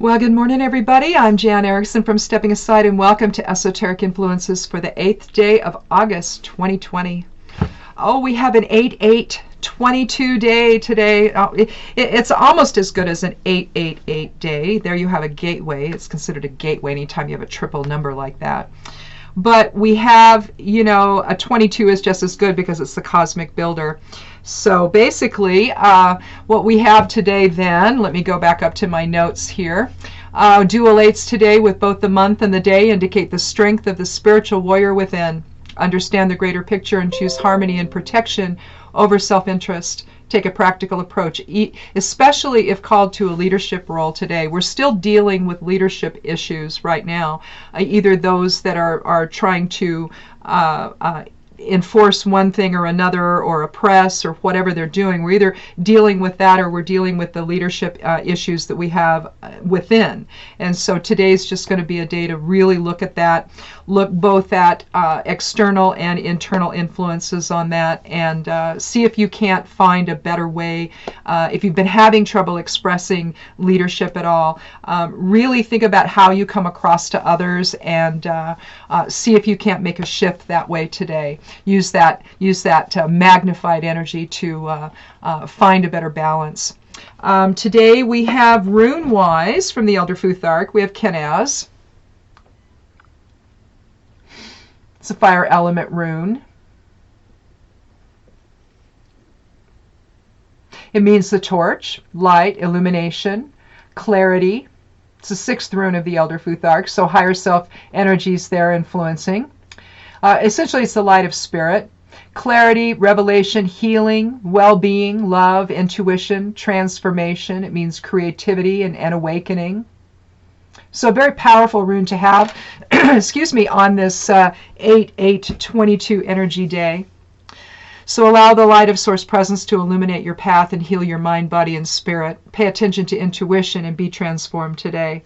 Well, good morning, everybody. I'm Jan Erickson from Stepping Aside, and welcome to Esoteric Influences for the 8th day of August 2020. Oh, we have an 8/8/22 day today. It's almost as good as an 8/8/8 day. There you have a gateway. It's considered a gateway anytime you have a triple number like that. But we have, a 22 is just as good because it's the cosmic builder. So basically, what we have today then, let me go back up to my notes here. Dual 8s today with both the month and the day indicate the strength of the spiritual warrior within. Understand the greater picture and choose harmony and protection over self-interest. Take a practical approach, especially if called to a leadership role today. We're still dealing with leadership issues right now, either those that are trying to enforce one thing or another, or oppress, or whatever they're doing. We're either dealing with that or we're dealing with the leadership issues that we have within. And so today's just going to be a day to really look at that, look both at external and internal influences on that, and see if you can't find a better way. If you've been having trouble expressing leadership at all, really think about how you come across to others, and see if you can't make a shift that way today. Use that magnified energy to find a better balance. Today we have rune-wise from the Elder Futhark, we have Kenaz. It's a fire element rune. It means the torch, light, illumination, clarity. It's the 6th rune of the Elder Futhark, so higher self energies there influencing. Essentially, it's the light of spirit. Clarity, revelation, healing, well-being, love, intuition, transformation. It means creativity and awakening. So a very powerful rune to have, excuse me, on this 8/8/22 energy day. So allow the light of Source Presence to illuminate your path and heal your mind, body, and spirit. Pay attention to intuition and be transformed today.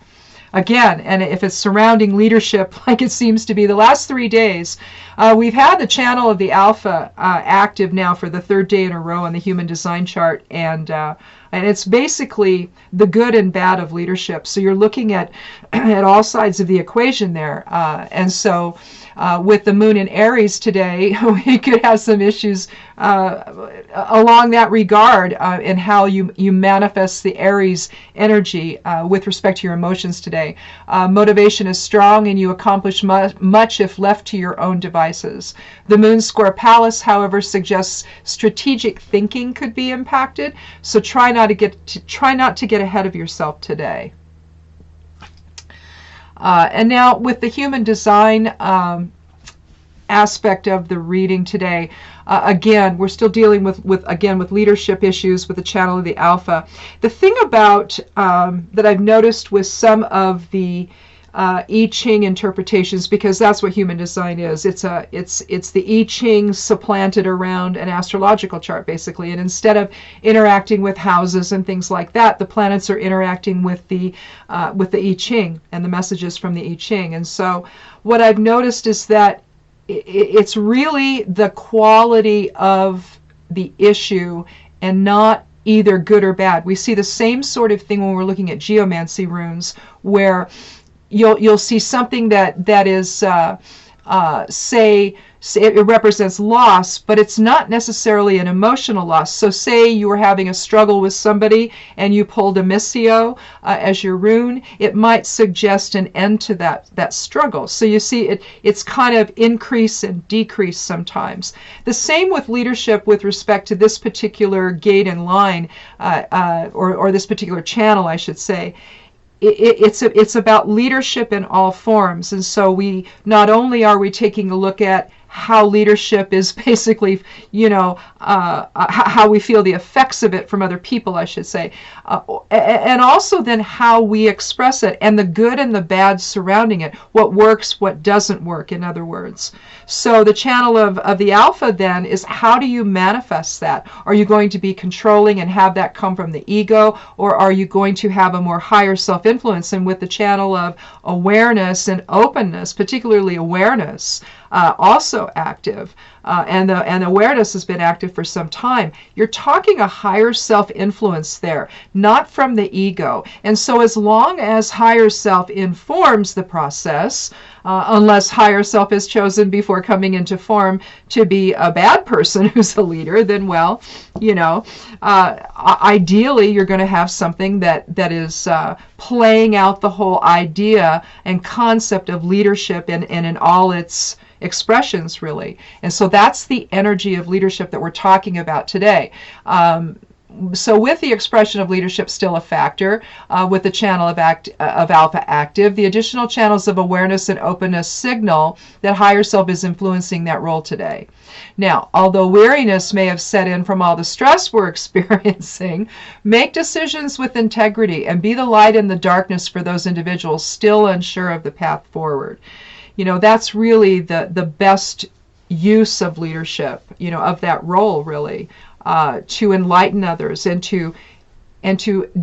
Again, and if it's surrounding leadership, like it seems to be the last 3 days, we've had the channel of the Alpha active now for the 3rd day in a row on the human design chart, and it's basically the good and bad of leadership. So you're looking at all sides of the equation there, and so with the moon in Aries today, we could have some issues along that regard in how you manifest the Aries energy with respect to your emotions today. Motivation is strong and you accomplish much if left to your own devices. The moon square Pallas, however, suggests strategic thinking could be impacted, so try not to get ahead of yourself today. And now with the human design aspect of the reading today, again, we're still dealing with leadership issues with the channel of the Alpha. The thing about that I've noticed with some of the I Ching interpretations, because that's what human design is. It's the I Ching supplanted around an astrological chart, basically. And instead of interacting with houses and things like that, the planets are interacting with the I Ching and the messages from the I Ching. And so what I've noticed is that it's really the quality of the issue and not either good or bad. We see the same sort of thing when we're looking at geomancy runes, where you'll see something that is say it represents loss, but it's not necessarily an emotional loss. So say you were having a struggle with somebody and you pulled a Missio as your rune, it might suggest an end to that struggle. So you see it's kind of increase and decrease sometimes. The same with leadership with respect to this particular gate and line, or this particular channel, I should say. It's about leadership in all forms, and so we not only are we taking a look at how leadership is basically, how we feel the effects of it from other people, I should say, and also then how we express it and the good and the bad surrounding it, what works, what doesn't work, in other words. So the channel of the Alpha then is, how do you manifest that? Are you going to be controlling and have that come from the ego, or are you going to have a more higher self-influence? And with the channel of awareness and openness, particularly awareness, also active, and awareness has been active for some time, you're talking a higher self influence there, not from the ego. And so as long as higher self informs the process, unless higher self is chosen before coming into form to be a bad person who's a leader, then, well, ideally you're going to have something that is playing out the whole idea and concept of leadership and in all its expressions, really. And so that's the energy of leadership that we're talking about today. So with the expression of leadership still a factor, with the channel of alpha active, the additional channels of awareness and openness signal that higher self is influencing that role today. Now, although weariness may have set in from all the stress we're experiencing, make decisions with integrity and be the light in the darkness for those individuals still unsure of the path forward. That's really the best use of leadership, of that role, really. To enlighten others and to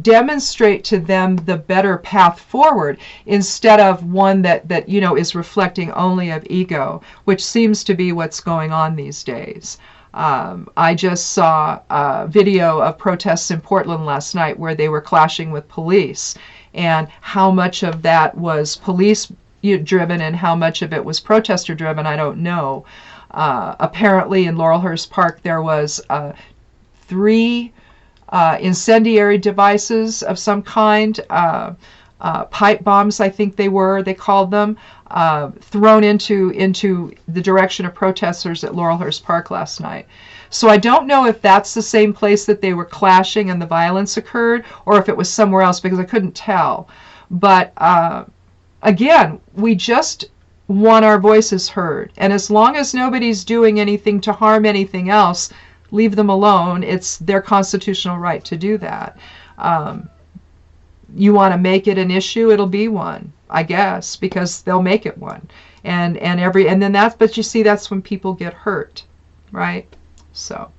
demonstrate to them the better path forward, instead of one that is reflecting only of ego, which seems to be what's going on these days. I just saw a video of protests in Portland last night where they were clashing with police, and how much of that was police driven and how much of it was protester driven, I don't know. Apparently in Laurelhurst Park there was 3 incendiary devices of some kind, pipe bombs I think they called them, thrown into the direction of protesters at Laurelhurst Park last night. So I don't know if that's the same place that they were clashing and the violence occurred, or if it was somewhere else, because I couldn't tell. But again, we just want our voices heard. And as long as nobody's doing anything to harm anything else, leave them alone. It's their constitutional right to do that. You want to make it an issue, it'll be one, I guess, because they'll make it one. And then but you see, that's when people get hurt, right? So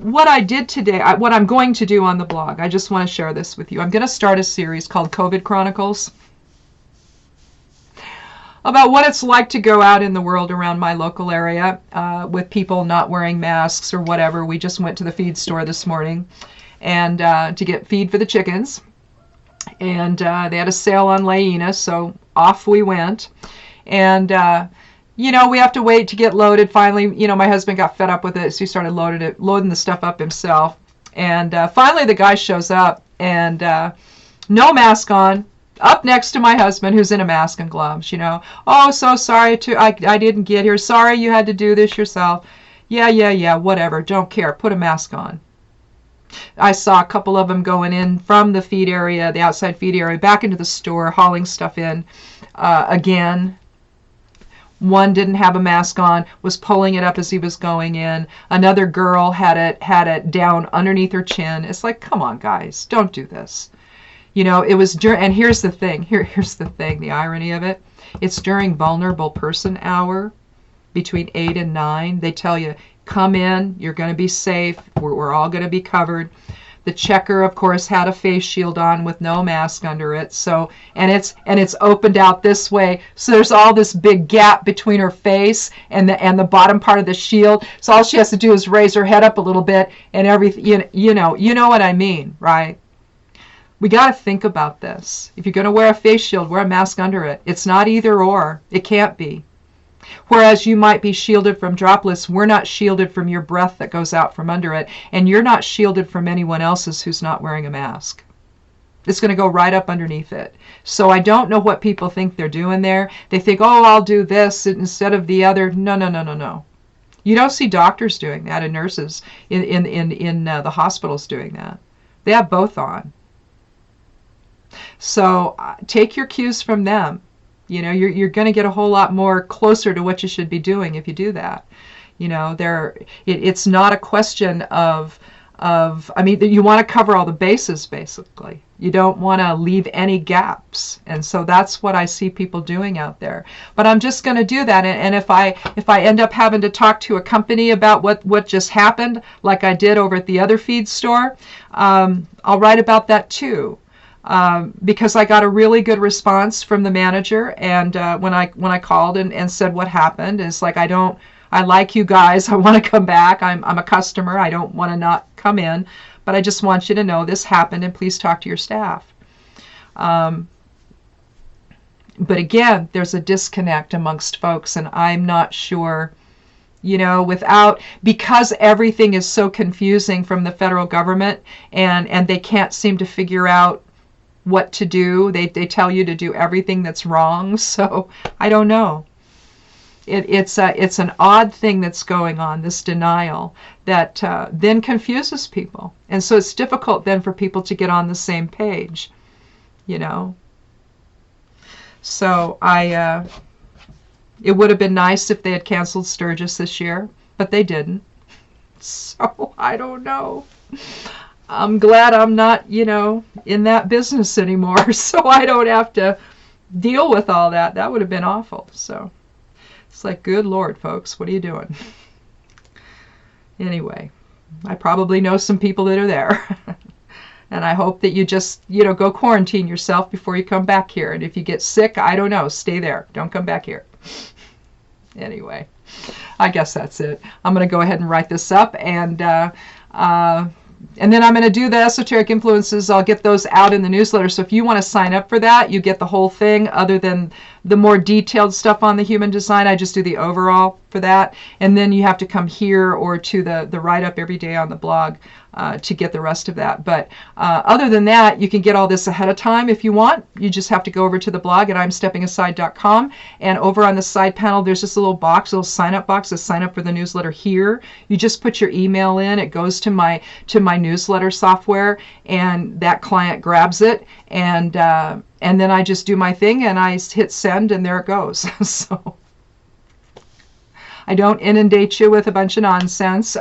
what I did today, what I'm going to do on the blog, I just want to share this with you. I'm going to start a series called COVID Chronicles, about what it's like to go out in the world around my local area with people not wearing masks or whatever. We just went to the feed store this morning and to get feed for the chickens, and they had a sale on Layena, so off we went. And we have to wait to get loaded. Finally, my husband got fed up with it, so he started loading the stuff up himself. And finally the guy shows up, and no mask on, up next to my husband, who's in a mask and gloves. Oh, so sorry I didn't get here. Sorry you had to do this yourself. Yeah, whatever. Don't care. Put a mask on. I saw a couple of them going in from the feed area, the outside feed area, back into the store, hauling stuff in again. One didn't have a mask on, was pulling it up as he was going in. Another girl had it down underneath her chin. It's like, come on, guys, don't do this. It was during, and here's the thing, here's the thing, the irony of it. It's during vulnerable person hour, between 8 and 9. They tell you, come in, you're going to be safe, we're all going to be covered. The checker, of course, had a face shield on with no mask under it. So, and it's opened out this way. So there's all this big gap between her face and the bottom part of the shield. So all she has to do is raise her head up a little bit, and everything. You know what I mean, right? We got to think about this. If you're going to wear a face shield, wear a mask under it. It's not either or. It can't be. Whereas you might be shielded from droplets, we're not shielded from your breath that goes out from under it, and you're not shielded from anyone else's who's not wearing a mask. It's going to go right up underneath it. So I don't know what people think they're doing there. They think, oh, I'll do this instead of the other. No. You don't see doctors doing that and nurses in the hospitals doing that. They have both on. So take your cues from them. You're going to get a whole lot more closer to what you should be doing if you do that. It's not a question of you want to cover all the bases, basically. You don't want to leave any gaps. And so that's what I see people doing out there. But I'm just going to do that. And if I end up having to talk to a company about what just happened, like I did over at the other feed store, I'll write about that too. because I got a really good response from the manager. And when I called and said what happened, it's like, I like you guys. I want to come back. I'm a customer. I don't want to not come in, but I just want you to know this happened, and please talk to your staff. But again, there's a disconnect amongst folks, and I'm not sure, because everything is so confusing from the federal government, and they can't seem to figure out what to do. They tell you to do everything that's wrong. So I don't know. It's an odd thing that's going on, this denial, that then confuses people. And so it's difficult then for people to get on the same page, So it would have been nice if they had canceled Sturgis this year, but they didn't. So I don't know. I'm glad I'm not, in that business anymore, so I don't have to deal with all that. That would have been awful. So it's like, good Lord, folks, what are you doing? Anyway, I probably know some people that are there. And I hope that you just, go quarantine yourself before you come back here. And if you get sick, I don't know, stay there. Don't come back here. Anyway, I guess that's it. I'm going to go ahead and write this up, and then I'm going to do the esoteric influences. I'll get those out in the newsletter. So if you want to sign up for that, you get the whole thing, other than the more detailed stuff on the human design. I just do the overall for that. And then you have to come here or to the write-up every day on the blog to get the rest of that. But other than that, you can get all this ahead of time if you want. You just have to go over to the blog at imsteppingaside.com, and over on the side panel there's this little box, little sign-up box to sign up for the newsletter here. You just put your email in, it goes to my newsletter software, and that client grabs it, and then I just do my thing and I hit send, and there it goes. So I don't inundate you with a bunch of nonsense,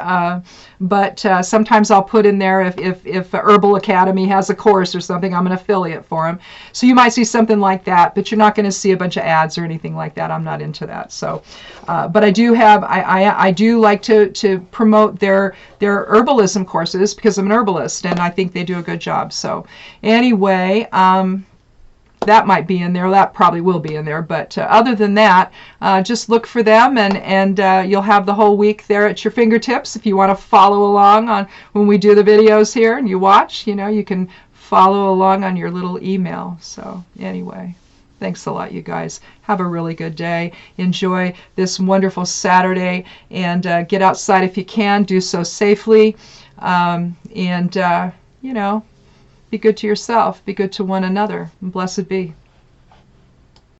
but sometimes I'll put in there if Herbal Academy has a course or something, I'm an affiliate for them. So you might see something like that, but you're not going to see a bunch of ads or anything like that. I'm not into that. So, but I do have, I do like to promote their herbalism courses, because I'm an herbalist and I think they do a good job. So anyway, that might be in there. That probably will be in there. But other than that, just look for them, and you'll have the whole week there at your fingertips. If you want to follow along on when we do the videos here and you watch, you can follow along on your little email. So anyway, thanks a lot, you guys. Have a really good day. Enjoy this wonderful Saturday, and get outside if you can. Do so safely, and be good to yourself. Be good to one another. And blessed be.